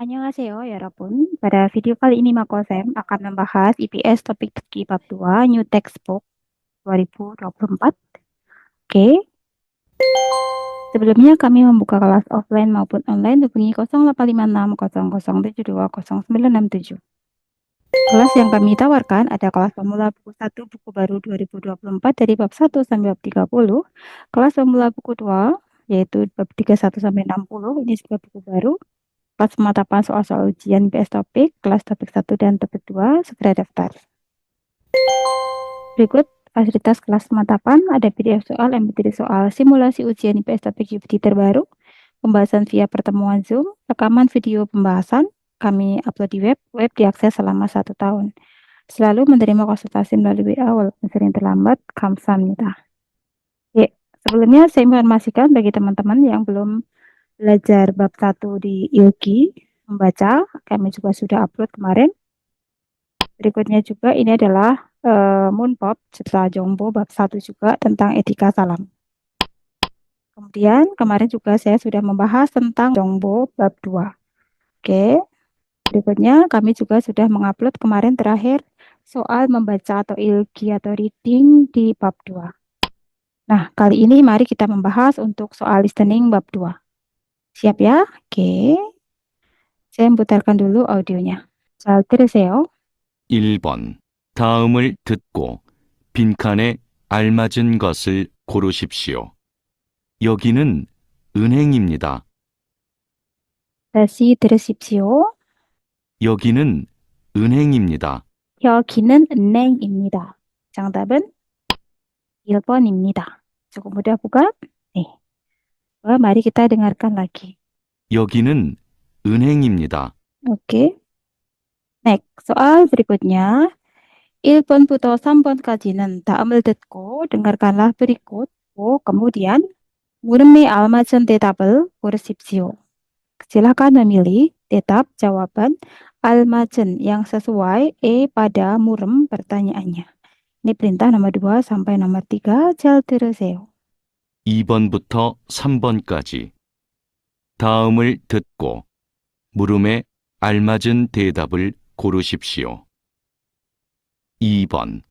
Annyeonghaseyo ya Rabun. Pada video kali ini Makosem akan membahas IPS topik Turki bab 2 New Textbook 2024. Oke, sebelumnya kami membuka kelas offline maupun online hubungi 0856 0072 0967. Kelas yang kami tawarkan ada kelas pemula buku 1 buku baru 2024 dari bab 1 sampai bab 30, kelas pemula buku 2 yaitu bab 31 sampai 60, ini juga buku baru. Kelas pemantapan soal-soal ujian IPS topik, kelas topik 1 dan topik 2, segera daftar. Berikut fasilitas kelas pemantapan, ada PDF soal, MP3 soal, simulasi ujian IPS topik UPT terbaru, pembahasan via pertemuan Zoom, rekaman video pembahasan, kami upload di web diakses selama 1 tahun. Selalu menerima konsultasi melalui WA walaupun sering terlambat, kamsahamnida. Sebelumnya saya informasikan bagi teman-teman yang belum belajar bab 1 di Ilki, membaca, kami juga sudah upload kemarin. Berikutnya juga ini adalah Moonpop setelah Jongbo bab 1 juga tentang etika salam. Kemudian kemarin juga saya sudah membahas tentang Jongbo bab 2. Oke. Berikutnya kami juga sudah mengupload kemarin terakhir soal membaca atau ilki atau reading di bab 2. Nah, kali ini mari kita membahas untuk soal listening bab 2. Siap ya? Oke. saya putarkan dulu audionya. 잘 들으세요. 1번. 다음을 듣고 빈칸에 알맞은 것을 고르십시오. 여기는 은행입니다. 다시 들으십시오. 여기는 은행입니다. 여기는 은행입니다. 정답은 1번입니다. cukup mudah bukan? 네. mari kita dengarkan lagi. 여기는 은행입니다. Oke. Next, soal berikutnya. 1번부터 3번까지는 다음을 듣고 dengarkanlah berikut. kemudian 물음에 알맞은 대답을 고르십시오. Silakan memilih tetap jawaban almajen yang sesuai pada murem pertanyaannya. Ini perintah nomor 2 sampai nomor 3. 잘 들으세요. 2번부터 3번까지. 다음을 듣고 물음에 알맞은 대답을 고르십시오. 2번.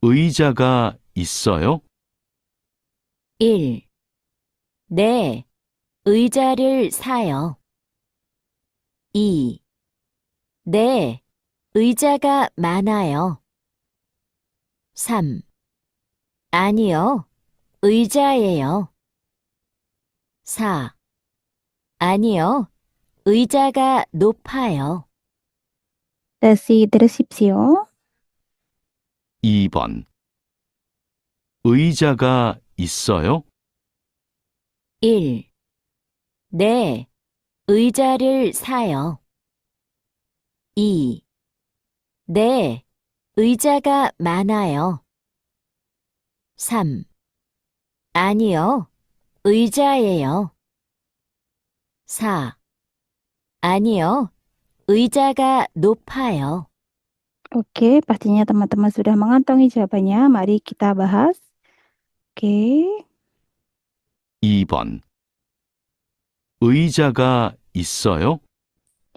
의자가 있어요? 1. 네, 의자를 사요. 2. 네, 의자가 많아요. 3. 아니요, 의자예요. 4. 아니요, 의자가 높아요. 다시 들으십시오. 2번. 의자가 있어요? 1. 네, 의자를 사요. 2. 네, 의자가 많아요. 3. 아니요, 의자예요. 4. 아니요, 의자가 높아요. Oke, pastinya teman-teman sudah mengantongi jawabannya. Mari kita bahas. Oke. 2번. 의자가 있어요?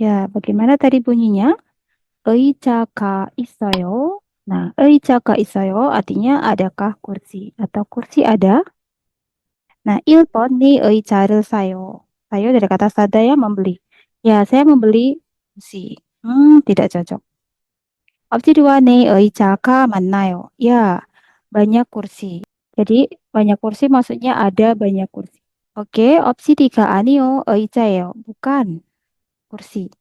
Ya, bagaimana tadi bunyinya? 의자가 있어요. Nah, 의자가 있어요 artinya adakah kursi atau kursi ada. Nah, 1번 nih 의자를 사요. Sayo dari kata sada ya membeli. Ya, saya membeli kursi. Tidak cocok. Opsi 2 nih 의자가 많나요? Ya, banyak kursi. Jadi, banyak kursi maksudnya ada banyak kursi. Oke, opsi 3 아니요, 의자예요. Bukan kursi.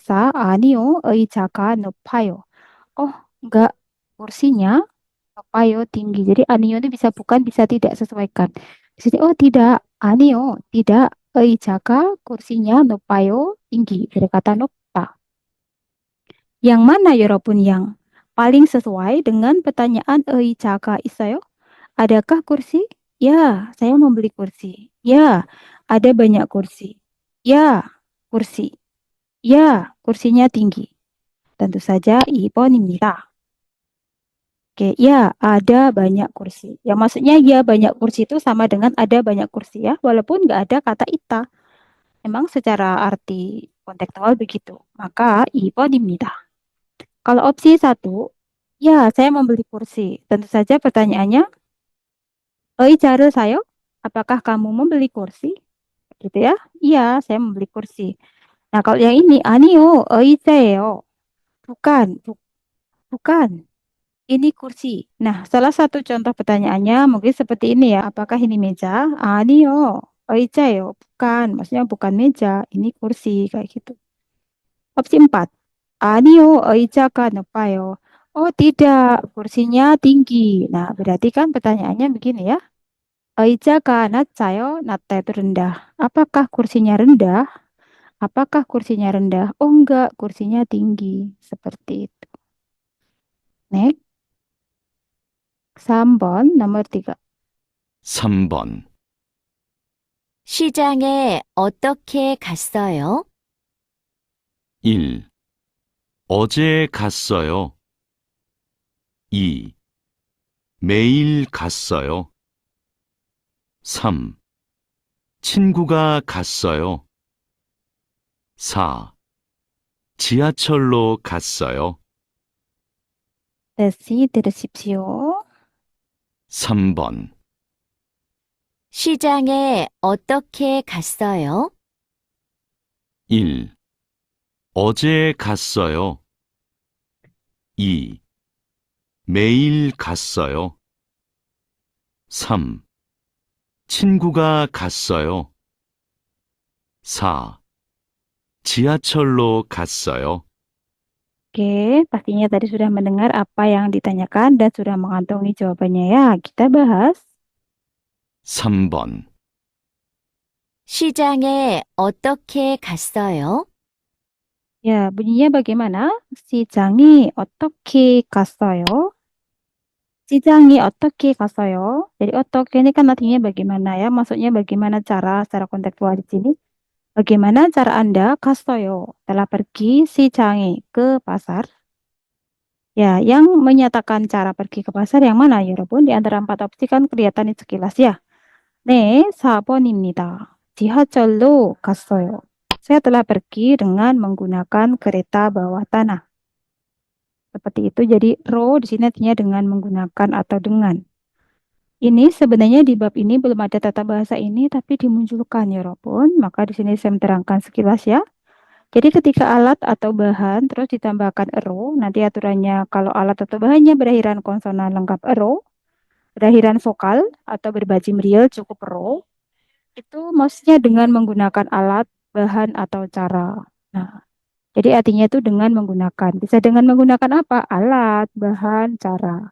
4 아니요, 의자가 높아요. Oh, enggak. Kursinya 높아요 tinggi. Jadi 아니요 ini bisa bukan, bisa tidak, sesuaikan. Di sini oh tidak, 아니요, tidak. 의자가 kursinya 높아요 tinggi. Dari kata 높다. Yang mana 여러분 yang paling sesuai dengan pertanyaan 의자가 있어요? Adakah kursi? Ya, saya membeli kursi. Ya, ada banyak kursi. Ya, kursi. Ya, kursinya tinggi. Tentu saja 2번입니다. Oke, ya, ada banyak kursi. Ya, maksudnya ya banyak kursi itu sama dengan ada banyak kursi ya, walaupun nggak ada kata ita. memang secara arti kontekstual begitu. Maka 2번입니다. Kalau opsi 1, ya saya membeli kursi. Tentu saja pertanyaannya, 의자를 사요? Apakah kamu membeli kursi? Gitu ya. Iya, saya membeli kursi. Nah, kalau yang ini, 아니요, 의자예요. Bukan, bukan. Ini kursi. Nah, salah satu contoh pertanyaannya mungkin seperti ini ya. Apakah ini meja? 아니요, 의자예요. Bukan, maksudnya bukan meja, ini kursi kayak gitu. Opsi 4. 아니요, 의자가 높아요. Oh, tidak, kursinya tinggi. Nah, berarti kan pertanyaannya begini ya. 의자가 낮아요? 낮다 itu rendah. Apakah kursinya rendah? Apakah kursinya rendah? Oh, enggak, kursinya tinggi. Seperti itu. Next, 3번, nomor 3. 3번. 시장에 어떻게 갔어요? 1. 어제 갔어요. 2. 매일 갔어요. 3. 친구가 갔어요. 4. 지하철로 갔어요. 다시 들으십시오. 3번. 시장에 어떻게 갔어요? 1. 어제 갔어요. 2. 매일 갔어요. 3. 친구가 갔어요. 4. 지하철로 갔어요. Oke, pastinya tadi sudah mendengar apa yang ditanyakan dan sudah mengantongi jawabannya ya. Kita bahas. 3번. 시장에 어떻게 갔어요? Ya, bunyinya bagaimana? 시장이 어떻게 갔어요? 시장이 어떻게 갔어요? Jadi 어떻게 ini kan artinya bagaimana ya? Maksudnya bagaimana cara secara kontekstual di sini. Bagaimana cara Anda 갔어요? Telah pergi 시장에 ke pasar. Ya, yang menyatakan cara pergi ke pasar yang mana ya, 여러분? Di antara 4 opsi kan kelihatan di sekilas ya. 네, 4번입니다. 지하철로 갔어요. Saya telah pergi dengan menggunakan kereta bawah tanah. Seperti itu. Jadi ro di sini artinya dengan menggunakan atau dengan. Ini sebenarnya di bab ini belum ada tata bahasa ini tapi dimunculkan ya, Robun. Maka di sini saya menerangkan sekilas ya. Jadi ketika alat atau bahan terus ditambahkan ero, nanti aturannya kalau alat atau bahannya berakhiran konsonan lengkap ero, berakhiran vokal atau berbajim real cukup ro, itu maksudnya dengan menggunakan alat, bahan, atau cara. Nah, jadi artinya itu dengan menggunakan. Bisa dengan menggunakan apa? Alat, bahan, cara.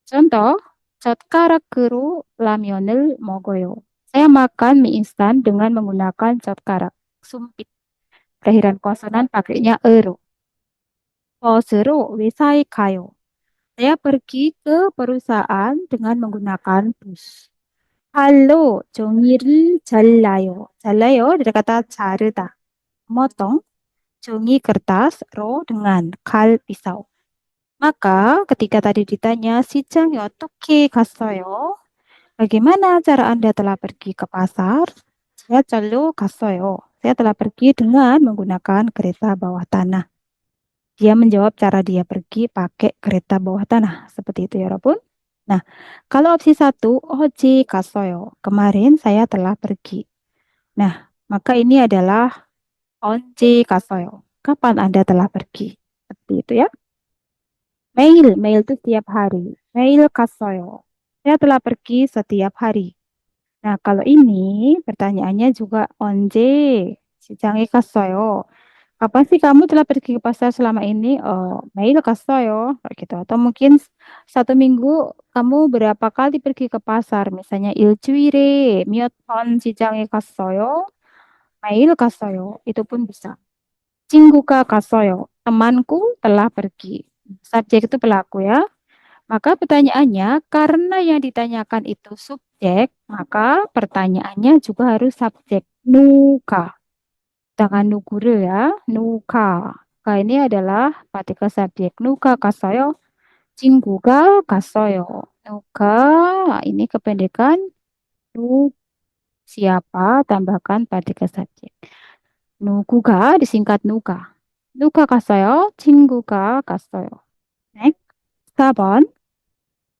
Contoh, 젓가락으로 라면을 먹어요. Saya makan mie instan dengan menggunakan 젓가락, sumpit. Berakhiran konsonan pakainya ero. 버스로 회사에 가요. Saya pergi ke perusahaan dengan menggunakan bus. 칼로 종이를 잘라요. 잘라요 dari kata 자르다. Memotong 종이 kertas ro dengan kal pisau. Maka ketika tadi ditanya 시장에 어떻게 갔어요? Bagaimana cara Anda telah pergi ke pasar? Saya 절로 갔어요. Saya telah pergi dengan menggunakan kereta bawah tanah. Dia menjawab cara dia pergi pakai kereta bawah tanah. Seperti itu ya, Robun. Nah, kalau opsi 1, 어제 갔어요. Kemarin saya telah pergi. Nah, maka ini adalah 언제 갔어요. Kapan Anda telah pergi? Seperti itu ya. 매일 itu setiap hari. 매일 갔어요. Saya telah pergi setiap hari. Nah, kalau ini pertanyaannya juga 언제 시장에 갔어요. Kapan sih kamu telah pergi ke pasar selama ini? Oh, 매일 갔어요. Kayak gitu. Atau mungkin 1 minggu kamu berapa kali pergi ke pasar? Misalnya 일주일에 몇 번 시장에 갔어요? 매일 갔어요. Itu pun bisa. 친구가 갔어요. Temanku telah pergi. Subjek itu pelaku ya. Maka pertanyaannya, karena yang ditanyakan itu subjek, maka pertanyaannya juga harus subjek. 누가. Dengan 누구를 ya. 누가. Ka ini adalah partikel subjek. 누가 갔어요? 친구가 갔어요. 누가 ini kependekan 누 Siapa, tambahkan partikel subjek. 누구가 disingkat 누가. 누가 갔어요? 친구가 갔어요. Next, 4번.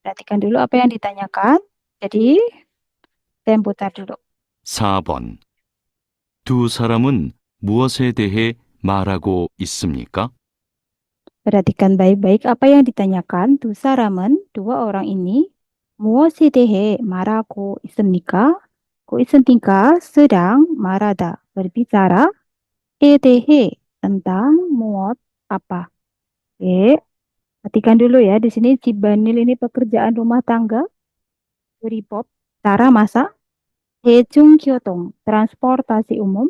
Perhatikan dulu apa yang ditanyakan. Jadi, saya putar dulu. 4번. 두 사람은 무엇에 대해 말하고 있습니까? Perhatikan baik-baik apa yang ditanyakan. 두 사람은, dua orang ini, 무엇에 대해 말하고 있습니까? 있습니까? sedang 말하다, berbicara, 에 대해, tentang, muat, apa. Oke, perhatikan dulu ya. Di sini Cibanil ini pekerjaan rumah tangga, Uripop, cara masak, 대중교통, transportasi umum,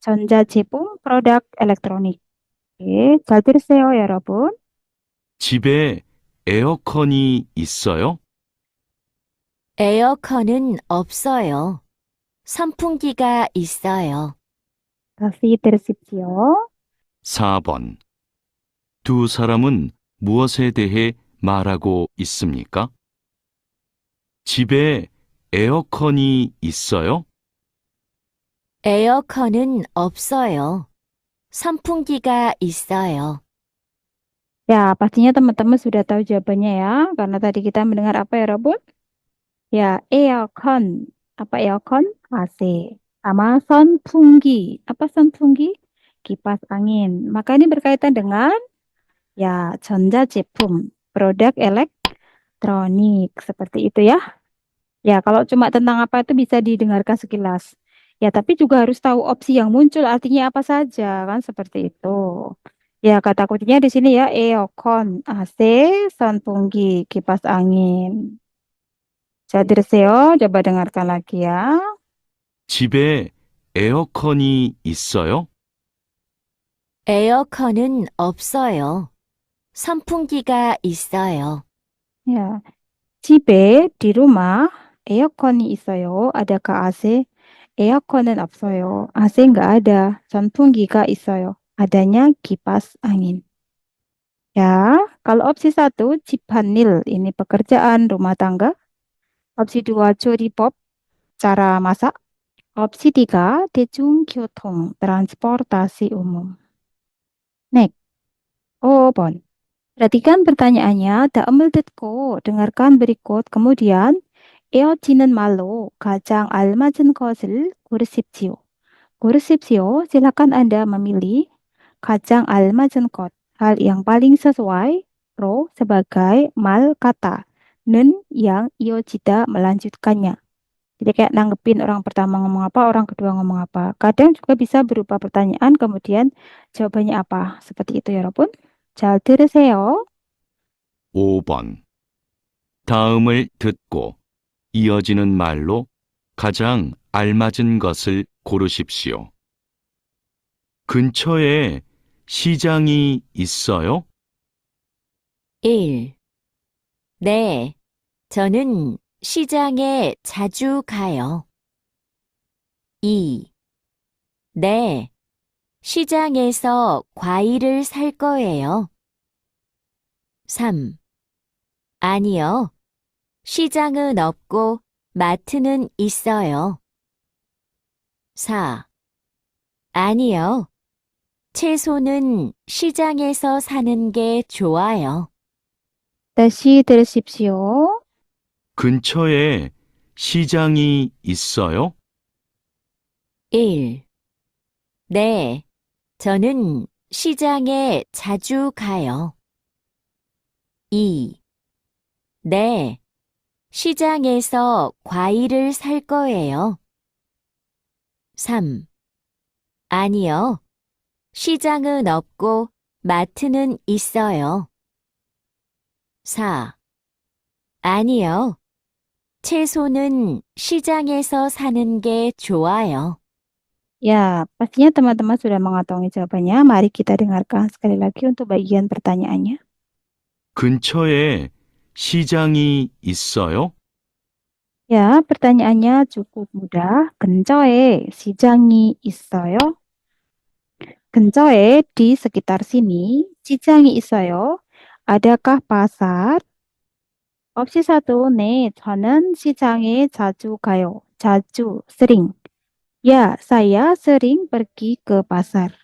전자제품, produk elektronik. Oke, 잘 들으세요, 여러분. 집에 에어컨이 있어요? 에어컨은 없어요. 선풍기가 있어요. 다시 들으십시오. 4번. 두 사람은 무엇에 대해 말하고 있습니까? 집에 에어컨이 있어요? 에어컨은 없어요. 선풍기가 있어요. Ya, pastinya teman-teman sudah tahu jawabannya ya, karena tadi kita mendengar apa ya, Robot? Ya, aircon. Apa aircon? AC. Sama 선풍기. Apa 선풍기? Kipas angin. Maka ini berkaitan dengan ya 전자제품, produk elektronik. Seperti itu ya. Ya, kalau cuma tentang apa itu bisa didengarkan sekilas. Ya, tapi juga harus tahu opsi yang muncul artinya apa saja, kan seperti itu. Ya, kata kuncinya di sini ya, aircon, AC, 선풍기, kipas angin. Saya 들으세요. coba dengarkan lagi ya. 집에 에어컨이 있어요? 에어컨은 없어요. 선풍기가 있어요. Ya, 집에 di rumah 에어컨이 있어요. Adakah AC? 에어컨은 없어요. AC nggak ada. 선풍기가 있어요. Adanya kipas angin. Ya, kalau opsi 1, Cipanil, ini pekerjaan rumah tangga. Opsi 2, Curipop, cara masak. Opsi 3, 대중교통, transportasi umum. Next, 5번. Perhatikan pertanyaannya, 다음을 듣고 dengarkan berikut. Kemudian, 에어지는 말로 가장 알맞은 것을 고르십시오. 고르십시오. Silakan Anda memilih 가장 알맞은 것, hal yang paling sesuai, pro sebagai mal kata, 는 yang iojida melanjutkannya. Jadi kayak nanggepin orang pertama ngomong apa, orang kedua ngomong apa. Kadang juga bisa berupa pertanyaan, kemudian jawabannya apa. Seperti itu ya, 여러분. 잘 들으세요. 5번. 다음을 듣고 이어지는 말로 가장 알맞은 것을 고르십시오. 근처에 시장이 있어요? 1. 네, 저는 시장에 자주 가요. 2. 네, 시장에서 과일을 살 거예요. 3. 아니요, 시장은 없고 마트는 있어요. 4. 아니요, 채소는 시장에서 사는 게 좋아요. 다시 들으십시오. 근처에 시장이 있어요? 1. 네, 저는 시장에 자주 가요. 2. 네, 시장에서 과일을 살 거예요. 3. 아니요, 시장은 없고 마트는 있어요. 4. 아니요, 채소는 시장에서 사는 게 좋아요. Ya, pastinya teman-teman sudah mengantongi jawabannya. Mari kita dengarkan sekali lagi untuk bagian pertanyaannya. 근처에 시장이 있어요? Ya, pertanyaannya cukup mudah. 근처에 시장이 있어요? 근처에 di sekitar sini, 시장이 있어요. Adakah pasar? Opsi 1, 네, 저는 시장에 자주 가요. 자주, sering. Ya, saya sering pergi ke pasar.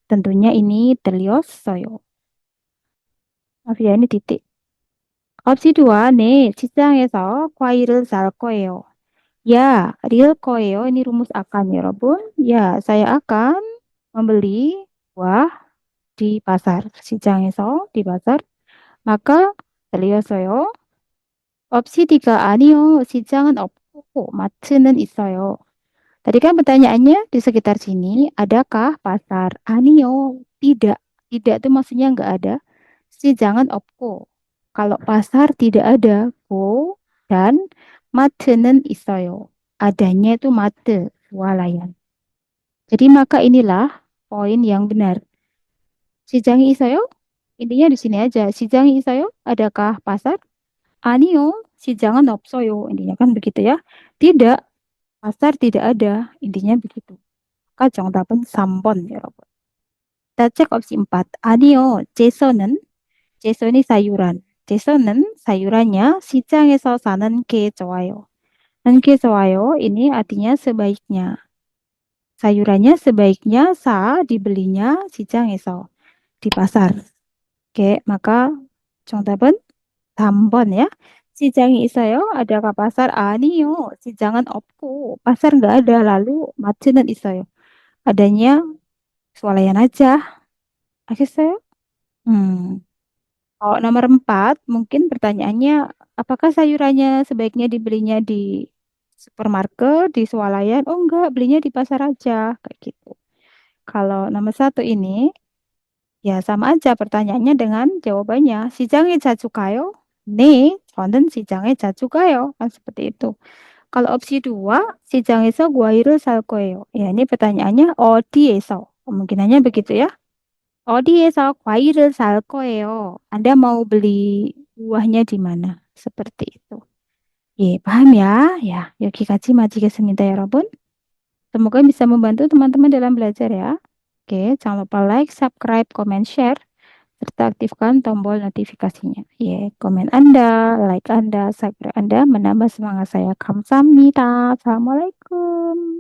Tentunya ini 들렸어요. Maaf ya, ini titik. opsi 2, 네, 시장에서 과일을 살 거예요. Ya, real 거예요. Ini rumus akan, ya, 여러분. Ya, saya akan membeli buah di pasar. 시장에서, di pasar. Maka, 들렸어요. opsi 3, 아니요. 시장은 없고, 마트는 있어요. Tadi kan pertanyaannya di sekitar sini, adakah pasar? A니요, tidak. Tidak itu maksudnya nggak ada. 시장은 없고. Kalau pasar tidak ada, go. Dan 마트는 있어요. Adanya itu 마트, swalayan. Jadi maka inilah poin yang benar. 시장이 있어요? Intinya di sini aja. 시장이 있어요? Adakah pasar? 아니요, 시장은 없어요. Intinya kan begitu ya. Tidak, pasar tidak ada. Intinya begitu. Maka 정답은 3번, 여러분. Kita cek opsi 4. 아니요, 채소는 sayuran. 채소는 sayurannya 시장에서 사는 게 좋아요. 사는 게 좋아요. Ini artinya sebaiknya. Sayurannya sebaiknya dibelinya 시장에서, di pasar. Oke, maka 정답은 3번 ya. 시장이 있어요? Adakah pasar? 아니요, 시장은 없고 pasar nggak ada. Lalu 마트는 있어요. Adanya swalayan aja. Alright. Kalau nomor 4, mungkin pertanyaannya, apakah sayurannya sebaiknya dibelinya di supermarket, di swalayan? Oh enggak, belinya di pasar aja, kayak gitu. Kalau nomor 1 ini, ya sama aja pertanyaannya dengan jawabannya. 시장에 자주 가요? 네, 저는 시장에 자주 가요. Kan seperti itu. Kalau opsi 2, 시장에서 과일을 살 거예요. Ya, ini pertanyaannya 어디에서? Kemungkinannya begitu ya. 어디에서 과일을 살 거예요? Anda mau beli buahnya di mana? Seperti itu. 예, paham ya? Ya, 여기까지 마치겠습니다, 여러분. Semoga bisa membantu teman-teman dalam belajar ya. Oke, jangan lupa like, subscribe, comment, share, serta aktifkan tombol notifikasinya. Ya, komen Anda, like Anda, subscribe Anda menambah semangat saya. 감사합니다. Assalamualaikum.